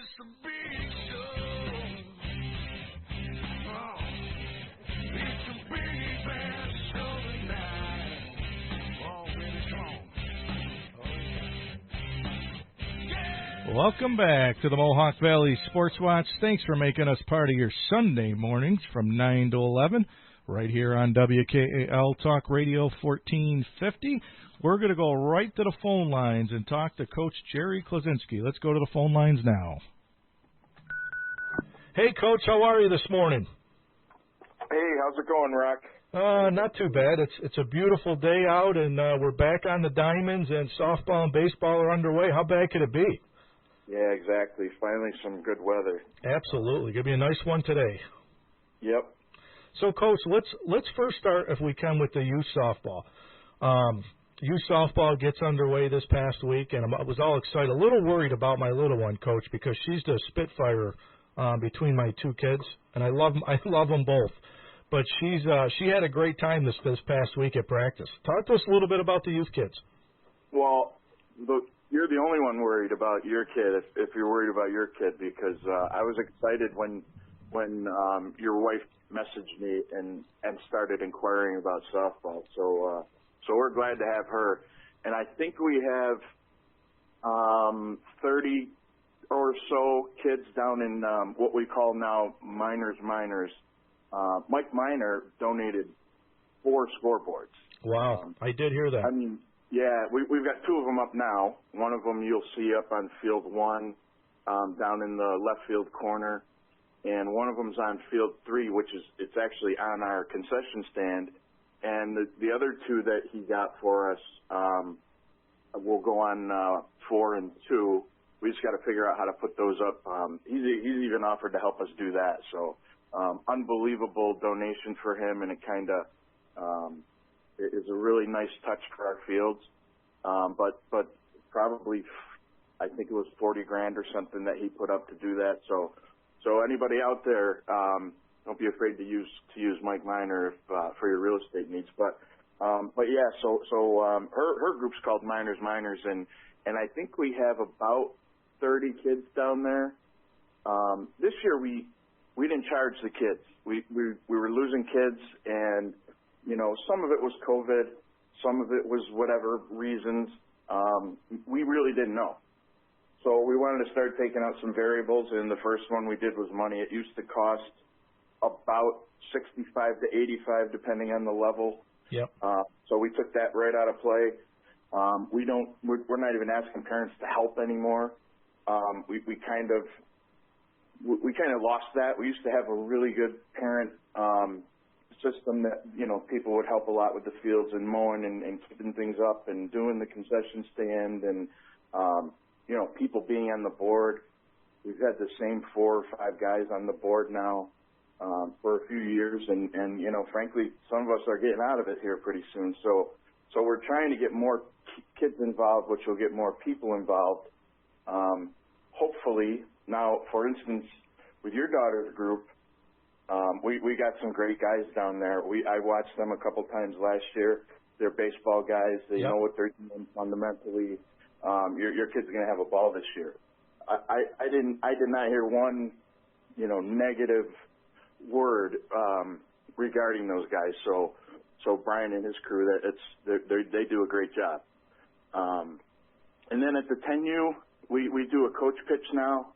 It's a big show. Oh, it's a big bad show tonight. Oh, baby, come on. Yeah. Welcome back to the Mohawk Valley Sports Watch. Thanks for making us part of your Sunday mornings from 9 to 11 right here on WKAL Talk Radio 1450. We're going to go right to the phone lines and talk to Coach Jerry Closinski. Let's go to the phone lines now. Hey, Coach, how are you this morning? Hey, how's it going, Rock? Not too bad. It's a beautiful day out, and we're back on the diamonds, and softball and baseball are underway. How bad could it be? Yeah, exactly. Finally some good weather. Absolutely. Going to be a nice one today. Yep. So, Coach, let's first start, if we can, with the youth softball. Youth softball gets underway this past week, and I was all excited. A little worried about my little one, Coach, because she's the spitfire between my two kids, and I love them both. But she had a great time this past week at practice. Talk to us a little bit about the youth kids. Well, you're the only one worried about your kid, if you're worried about your kid, because I was excited when your wife messaged me and started inquiring about softball. So we're glad to have her. And I think we have 30 or so kids down in what we call now minors. Mike Miner donated 4 scoreboards. Wow, I did hear that. I mean, yeah, we've got 2 of them up now. One of them you'll see up on field 1 down in the left field corner. And one of them's on field 3, it's actually on our concession stand. And the other 2 that he got for us will go on 4 and 2. We just got to figure out how to put those up. He's even offered to help us do that. So unbelievable donation for him, and it kind of is a really nice touch for our fields. But probably, I think it was $40,000 or something that he put up to do that. So anybody out there, don't be afraid to use Mike Miner for your real estate needs. But yeah, so her group's called Miners, and I think we have about 30 kids down there. This year we didn't charge the kids. We were losing kids, and some of it was COVID, some of it was whatever reasons. We really didn't know. So we wanted to start taking out some variables, and the first one we did was money. It used to cost about $65 to $85, depending on the level. Yep. So we took that right out of play. We're not even asking parents to help anymore. We kind of lost that. We used to have a really good parent system that people would help a lot with the fields and mowing and keeping things up and doing the concession stand and people being on the board. We've had the same 4 or 5 guys on the board now for a few years, and frankly, some of us are getting out of it here pretty soon. So we're trying to get more kids involved, which will get more people involved. Hopefully, now, for instance, with your daughter's group, we got some great guys down there. I watched them a couple times last year. They're baseball guys. They know what they're doing fundamentally. Your kid's going to have a ball this year. I did not hear one, negative word regarding those guys. So Brian and his crew, they do a great job. And then at the 10U, we do a coach pitch now.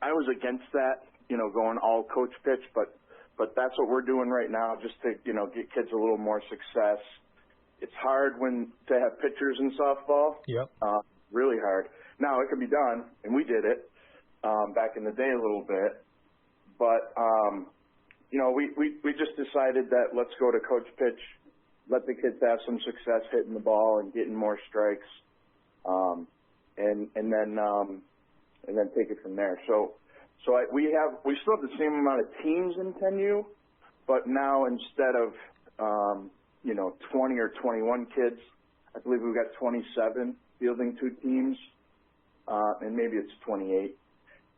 I was against that, going all coach pitch, but that's what we're doing right now, just to get kids a little more success. It's hard to have pitchers in softball. Yep. Really hard. Now it can be done, and we did it back in the day a little bit. But we just decided that let's go to coach pitch, let the kids have some success hitting the ball and getting more strikes, and then take it from there. So we still have the same amount of teams in 10U, but now instead of 20 or 21 kids, I believe we've got 27 fielding 2 teams, and maybe it's 28.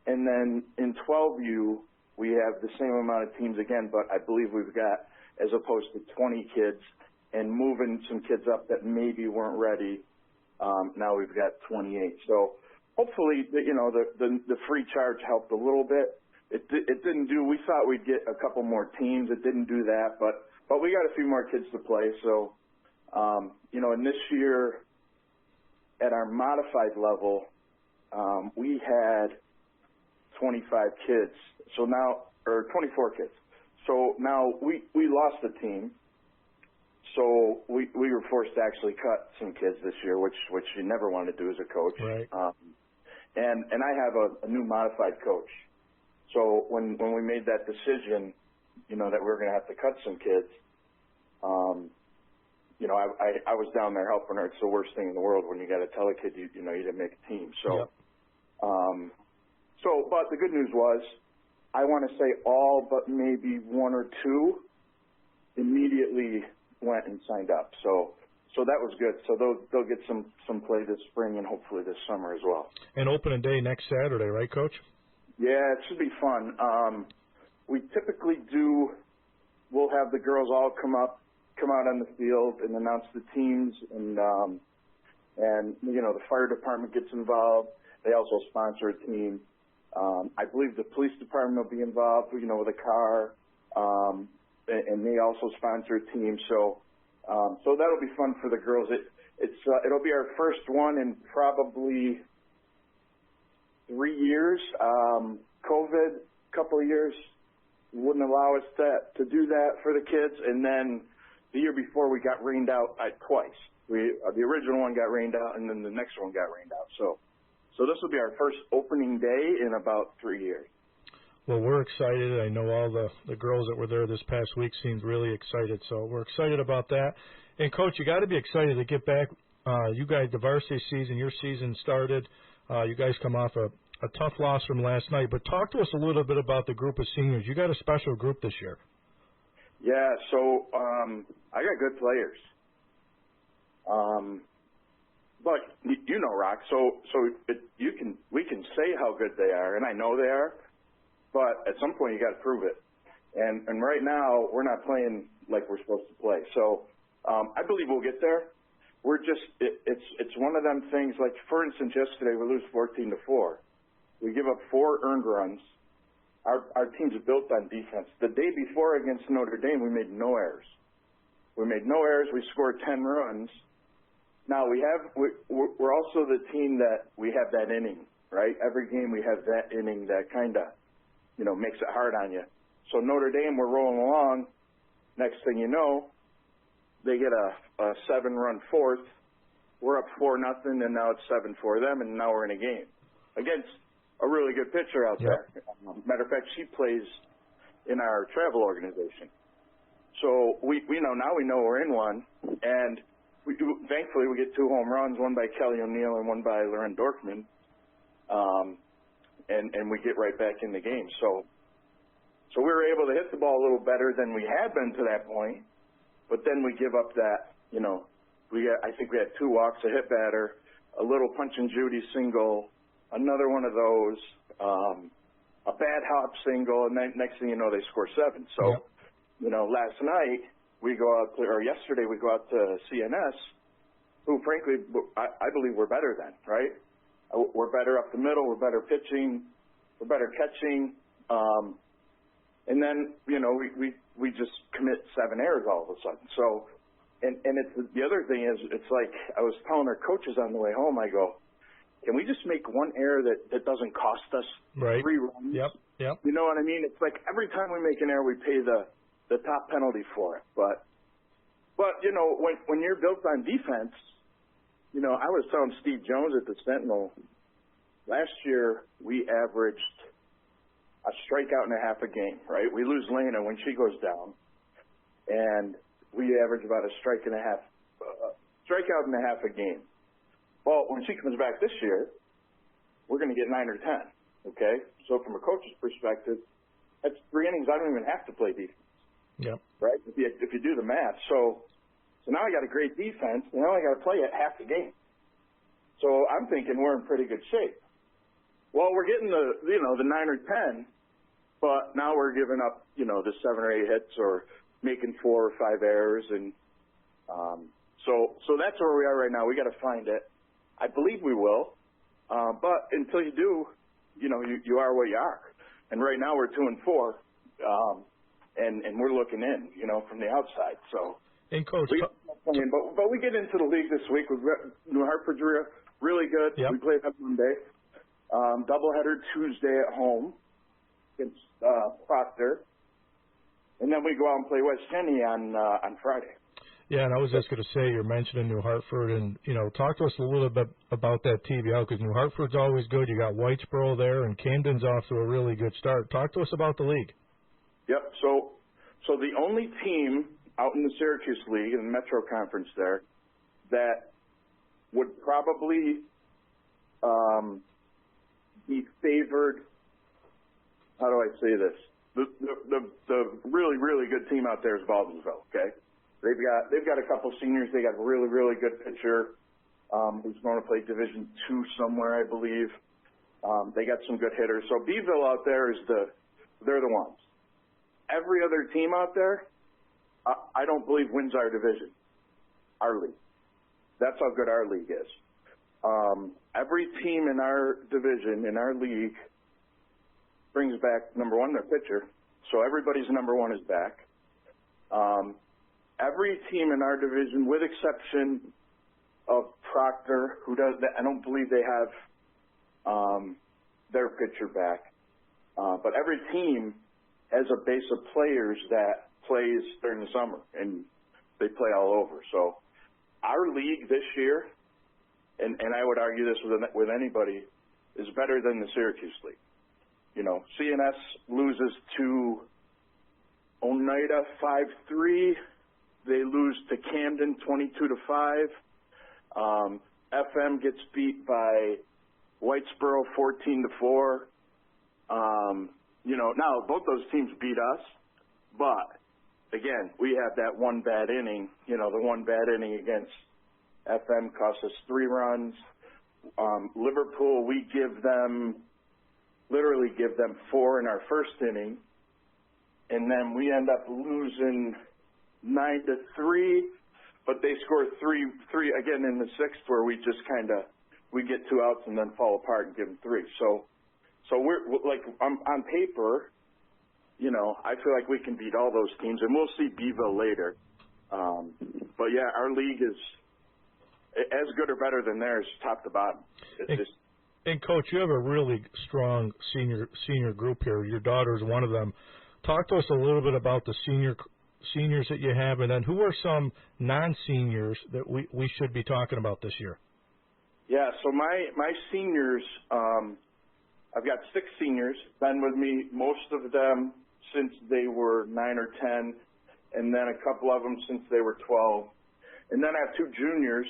And then in 12U, we have the same amount of teams again, but I believe we've got, as opposed to 20 kids, and moving some kids up that maybe weren't ready, now we've got 28. So hopefully, the free charge helped a little bit. It didn't do. We thought we'd get a couple more teams. It didn't do that, but we got a few more kids to play. So, and this year at our modified level, we had 25 kids. So now, or 24 kids. So now we lost a team. So we were forced to actually cut some kids this year, which you never want to do as a coach. Right. And I have a new modified coach. So when we made that decision, that we were going to have to cut some kids, I was down there helping her. It's the worst thing in the world when you got to tell a kid you didn't make a team. So, yep. But the good news was, I want to say all but maybe one or two immediately went and signed up. So that was good. So they'll get some play this spring and hopefully this summer as well. And opening day next Saturday, right, Coach? Yeah, it should be fun. We typically we'll have the girls all come out on the field and announce the teams, and the fire department gets involved. They also sponsor a team. I believe the police department will be involved, with a car, and they also sponsor a team. So that'll be fun for the girls. It'll be our first one in probably 3 years. COVID, couple of years, wouldn't allow us to do that for the kids. And then the year before, we got rained out twice. The original one got rained out, and then the next one got rained out. So this will be our first opening day in about 3 years. Well, we're excited. I know all the girls that were there this past week seemed really excited, so we're excited about that. And, Coach, you got to be excited to get back. You guys, the varsity season, your season started. You guys come off a tough loss from last night, but talk to us a little bit about the group of seniors. You got a special group this year. Yeah, so I got good players. But Rock. We can say how good they are, and I know they are. But at some point, you got to prove it. And right now, we're not playing like we're supposed to play. So I believe we'll get there. We're just it's one of them things. Like for instance, yesterday we lose 14-4. We give up 4 earned runs. Our team's built on defense. The day before against Notre Dame, we made no errors. We scored 10 runs. Now we're also the team that we have that inning, right? Every game we have that inning that kind of, makes it hard on you. So Notre Dame, we're rolling along. Next thing you know, they get a 7-run fourth. We're up 4-0, and now it's 7 for them, and now we're in a game against a really good pitcher out there. Matter of fact, she plays in our travel organization. So we know we're in one, and thankfully we get 2 home runs, one by Kelly O'Neill and one by Lauren Dorfman, and we get right back in the game. So we were able to hit the ball a little better than we had been to that point, but then we give up that, I think we had 2 walks, a hit batter, a little punch and Judy single, another one of those, a bad hop single, and then next thing you know, they score 7. So, last night yesterday we go out to CNS, who frankly, I believe we're better than, right? We're better up the middle, we're better pitching, we're better catching, and then, we just commit 7 errors all of a sudden. So, and it's the other thing is, it's like I was telling our coaches on the way home, I go, can we just make one error that doesn't cost us 3 runs? Yep. You know what I mean? It's like every time we make an error, we pay the top penalty for it. But when you're built on defense, I was telling Steve Jones at the Sentinel, last year we averaged a strikeout and a half a game, right? We lose Lena when she goes down, and we average about a strikeout and a half a game. Well, when she comes back this year, we're going to get 9 or 10, okay? So from a coach's perspective, that's 3 innings. I don't even have to play defense. Yep. Right? If you do the math. So now I got a great defense, and now I got to play it half the game. So I'm thinking we're in pretty good shape. Well, we're getting the 9 or 10, but now we're giving up, the 7 or 8 hits or making 4 or 5 errors, and so that's where we are right now. We got to find it. I believe we will. But until you do, you are what you are. And right now we're 2-4, and we're looking in, from the outside. So. And Coach, but we get into the league this week. We've got New Hartford's really good. Yep. We play them Monday. Doubleheader Tuesday at home against Proctor, and then we go out and play West Kenny on Friday. Yeah, and I was just going to say, you're mentioning New Hartford, and, talk to us a little bit about that TBL, because New Hartford's always good. You got Whitesboro there, and Camden's off to a really good start. Talk to us about the league. Yep, so the only team out in the Syracuse League, in the Metro Conference there, that would probably be favored, how do I say this? The really, really good team out there is Baldwinsville, okay? They've got a couple seniors. They got a really, really good pitcher who's going to play Division II somewhere, I believe. They got some good hitters. So Beeville out there they're the ones. Every other team out there, I don't believe wins our division, our league. That's how good our league is. Every team in our division, in our league, brings back, number one, their pitcher. So everybody's number one is back. Every team in our division, with exception of Proctor, who does that, I don't believe they have their pitcher back. But every team has a base of players that plays during the summer, and they play all over. So our league this year, and I would argue this with anybody, is better than the Syracuse League. CNS loses to Oneida 5-3. They lose to Camden 22-5. FM gets beat by Whitesboro 14-4. Now both those teams beat us, but again, we have that one bad inning. The one bad inning against FM cost us 3 runs. Liverpool, we literally give them 4 in our first inning, and then we end up losing 9-3. But they score three again in the 6th, where we just we get 2 outs and then fall apart and give them 3. So we're like on paper, I feel like we can beat all those teams, and we'll see Beeville later. But yeah, our league is as good or better than theirs, top to bottom. And Coach, you have a really strong senior group here. Your daughter's one of them. Talk to us a little bit about the seniors that you have, and then who are some non-seniors that we should be talking about this year? Yeah, so my seniors, I've got 6 seniors, been with me, most of them since they were 9 or 10, and then a couple of them since they were 12. And then I have 2 juniors,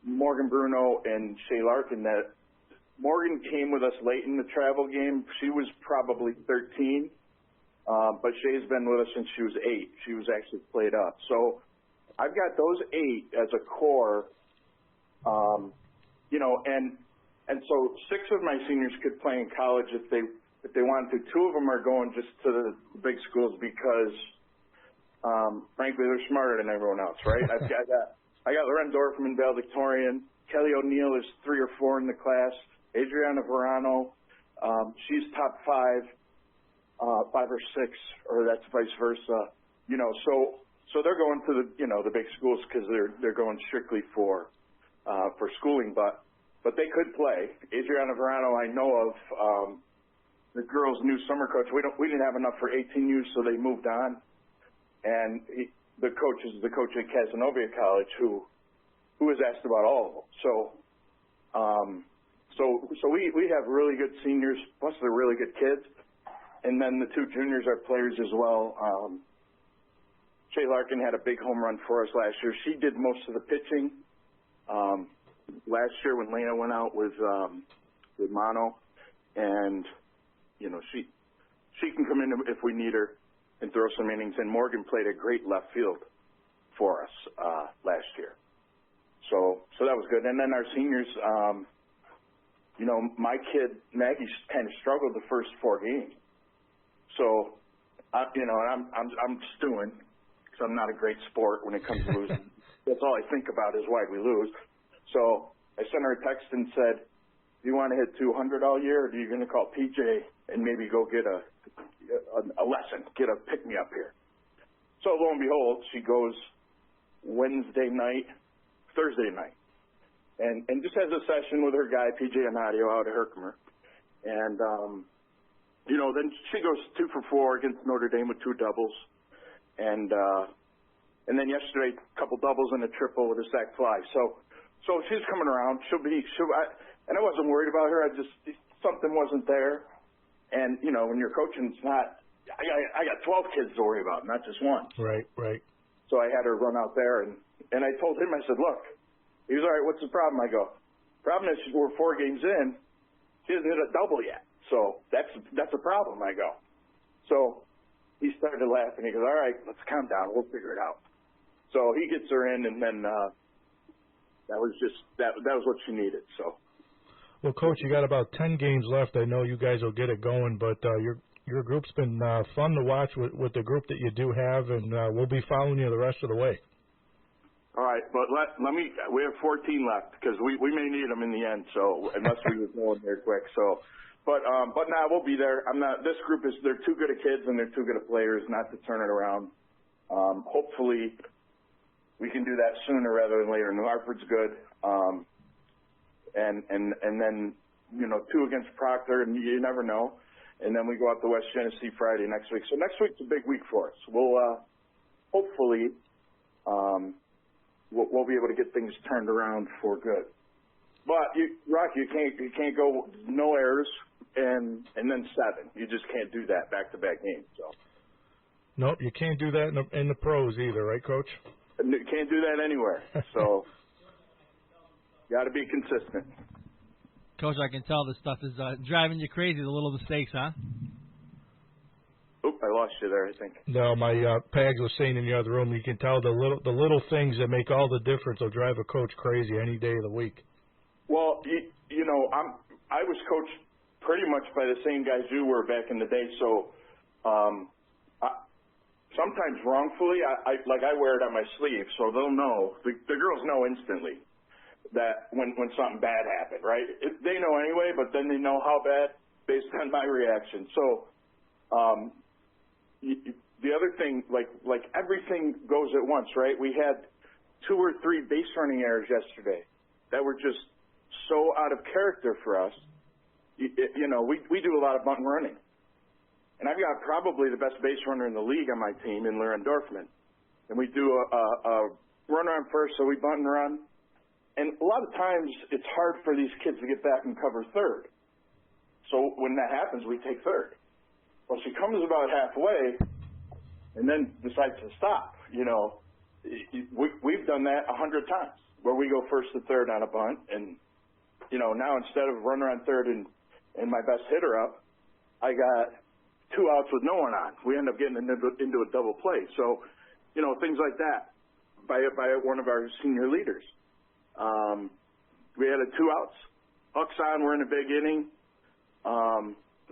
Morgan Bruno and Shay Larkin. That Morgan came with us late in the travel game. She was probably 13, but Shay's been with us since she was 8. She was actually played up. So I've got those 8 as a core, and so 6 of my seniors could play in college if they wanted to. 2 of them are going just to the big schools because, frankly, they're smarter than everyone else, right? I got Loren Dorfman, valedictorian. Kelly O'Neill is 3 or 4 in the class. Adriana Verano, she's top 5 or 6, or that's vice versa. So they're going to the big schools because they're going strictly for schooling, but they could play. Adriana Verano, I know of, the girls' new summer coach. We didn't have enough for 18Us, so they moved on. And the coach is the coach at Casanova College, who was asked about all of them. So we have really good seniors, plus they're really good kids. And then the 2 juniors are players as well. Shay Larkin had a big home run for us last year. She did most of the pitching last year when Lena went out with mono, and she can come in if we need her and throw some innings. And Morgan played a great left field for us last year. So that was good. And then our seniors, my kid Maggie kind of struggled the first 4 games. So I'm stewing because I'm not a great sport when it comes to losing. That's all I think about is why we lose. So I sent her a text and said, do you want to hit 200 all year, or are you going to call PJ and maybe go get a lesson, get a pick-me-up here? So lo and behold, she goes Thursday night, and just has a session with her guy, PJ Anadio, out of Herkimer. And, then she goes 2 for 4 against Notre Dame with 2 doubles. And then yesterday, a couple doubles and a triple with a sac fly. So she's coming around. And I wasn't worried about her. Something wasn't there. And, when you're coaching, it's not, I got 12 kids to worry about, not just one. Right. So I had her run out there, and I told him, I said, look, he was all right, what's the problem? I go, problem is we're 4 games in, she hasn't hit a double yet. So that's a problem, I go. So he started laughing. He goes, all right, let's calm down. We'll figure it out. So he gets her in, and then that was what she needed. So. Well, Coach, you got about 10 games left. I know you guys will get it going, but your group's been fun to watch with the group that you do have, and we'll be following you the rest of the way. All right, but we have 14 left because we may need them in the end. So unless we get going here quick. So, but now we'll be there. This group they're too good at kids and they're too good at players not to turn it around. Hopefully, we can do that sooner rather than later. New Hartford's good. And then 2 against Proctor, and you never know. And then we go out to West Genesee Friday next week. So next week's a big week for us. We'll hopefully we'll be able to get things turned around for good. But Rocky, you can't go no errors and then 7. You just can't do that back-to-back games. So. Nope, you can't do that in the pros either, right, Coach? You can't do that anywhere. So. Got to be consistent. Coach, I can tell this stuff is driving you crazy, the little mistakes, huh? Oop, I lost you there, I think. No, my Pags was saying in the other room, you can tell the little things that make all the difference will drive a coach crazy any day of the week. Well, I was coached pretty much by the same guys you were back in the day, so sometimes wrongfully, I wear it on my sleeve, so they'll know. The girls know instantly that when something bad happened, right? They know anyway, but then they know how bad based on my reaction. So the other thing, like everything goes at once, right? We had 2 or 3 base running errors yesterday that were just so out of character for us. We do a lot of bunt and running. And I've got probably the best base runner in the league on my team in Lauren Dorfman. And we do a runner on first, so we bunt and run. And a lot of times it's hard for these kids to get back and cover third. So when that happens, we take third. Well, she comes about halfway and then decides to stop. We've done that 100 times where we go first to third on a bunt. And, now instead of runner on third and my best hitter up, I got 2 outs with no one on. We end up getting into a double play. So, things like that by one of our senior leaders. We had 2 outs. Huck's on, we're in a big inning.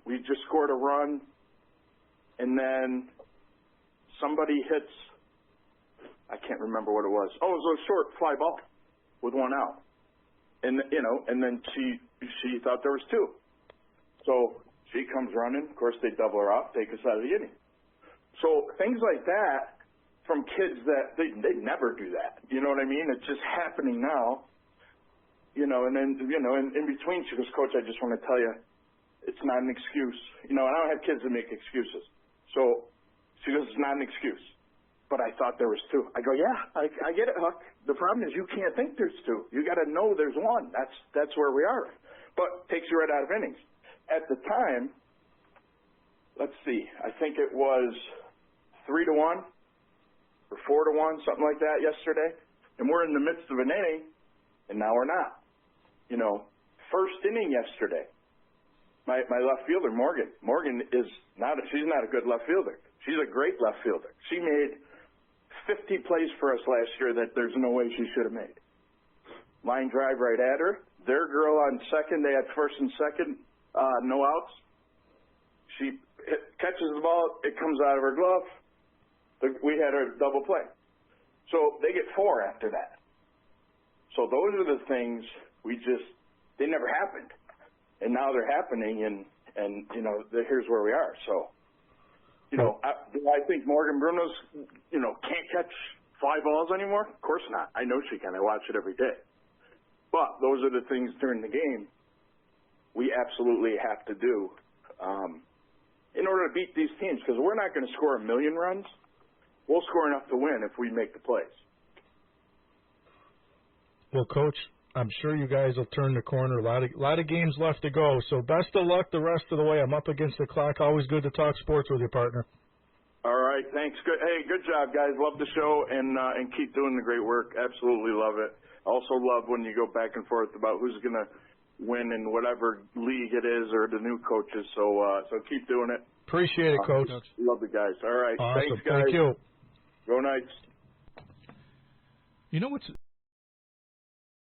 We just scored a run, and then somebody hits, I can't remember what it was. Oh, it was a short fly ball with 1 out. And then she thought there was 2. So she comes running. Of course, they double her off, take us out of the inning. So things like that from kids that they never do that. You know what I mean? It's just happening now. And then, in between, she goes, Coach, I just want to tell you, it's not an excuse. And I don't have kids that make excuses. So she goes, it's not an excuse. But I thought there was 2. I go, yeah, I get it, Huck. The problem is you can't think there's 2. You got to know there's 1. That's where we are. But takes you right out of innings. At the time, let's see, I think it was 3-1 or 4-1, something like that yesterday. And we're in the midst of an inning, and now we're not. First inning yesterday, my left fielder, Morgan. Morgan she's not a good left fielder. She's a great left fielder. She made 50 plays for us last year that there's no way she should have made. Line drive right at her. Their girl on second, they had first and second, no outs. She catches the ball, it comes out of her glove. We had her double play. So they get 4 after that. So those are the things they never happened, and now they're happening, and here's where we are. So, do I think Morgan Bruno's, can't catch fly balls anymore? Of course not. I know she can. I watch it every day. But those are the things during the game we absolutely have to do in order to beat these teams, because we're not going to score 1 million runs. We'll score enough to win if we make the plays. Well, Coach, I'm sure you guys will turn the corner. A lot of games left to go. So best of luck the rest of the way. I'm up against the clock. Always good to talk sports with your partner. All right, thanks. Good. Hey, good job, guys. Love the show and keep doing the great work. Absolutely love it. Also love when you go back and forth about who's going to win in whatever league it is or the new coaches. So keep doing it. Appreciate it, Coach. Love the guys. All right. Awesome. Thanks, guys. Thank you. Go Knights. You know what's